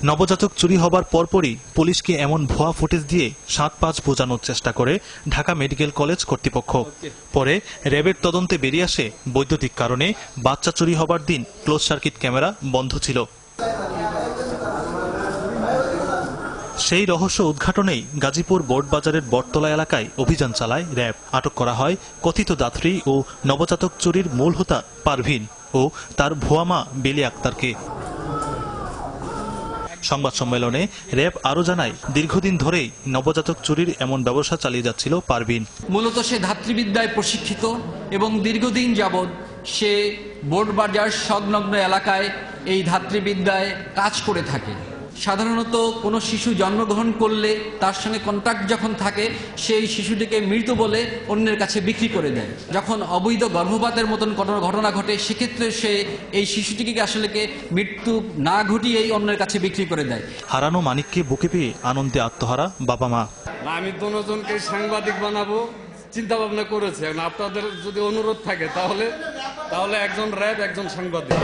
নবজাতক চুরি হবার পরপরই পুলিশকে এমন ভুয়া ফুটেজ দিয়ে ৭-৫ বোঝানোর চেষ্টা করে ঢাকা মেডিকেল কলেজ কর্তৃপক্ষ। পরে র্যাবের তদন্তে বেরিয়ে আসে বৈদ্যুতিক কারণে বাচ্চা চুরি হবার দিন ক্লোজ সার্কিট ক্যামেরা বন্ধ ছিল। সেই রহস্য উদ্ঘাটনেই গাজীপুর বোর্ডবাজারের বটতলা এলাকায় অভিযান চালায় র্যাব। আটক করা হয় কথিত দাত্রী ও নবজাতক চুরির মূল হোতা পারভিন ও তার ভুয়া মা বেলি আক্তারকে। সংবাদ সম্মেলনে র্যাব আরও জানায়, দীর্ঘদিন ধরেই নবজাতক চুরির এমন ব্যবসা চালিয়ে যাচ্ছিল পারভিন। মূলত সে ধাত্রীবিদ্যায় প্রশিক্ষিত এবং দীর্ঘদিন যাবৎ সে বোর্ডবাজার সংলগ্ন এলাকায় এই ধাত্রীবিদ্যায় কাজ করে থাকে। সাধারণত কোনো শিশু জন্মগ্রহণ করলে তার সঙ্গে কন্ট্যাক্ট যখন থাকে সেই শিশুটিকে মৃত বলে অন্যের কাছে বিক্রি করে দেয়। যখন অবৈধ গর্ভপাতের মতন ঘটনা ঘটে সেক্ষেত্রে সে এই শিশুটিকে আসলে মৃত্যু না ঘটিয়েই অন্যের কাছে বিক্রি করে দেয়। হারানো মানিককে বুকে পেয়ে আনন্দে আত্মহারা বাবা মা। আমি দুজনকে সাংবাদিক বানাবো চিন্তা ভাবনা করেছি। আপনাদের যদি অনুরোধ থাকে তাহলে একজন র্যাব একজন সাংবাদিক।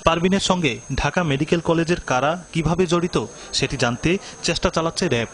পারভিনের সঙ্গে ঢাকা মেডিকেল কলেজের কারা কিভাবে জড়িত সেটি জানতে চেষ্টা চালাচ্ছে র্যাব।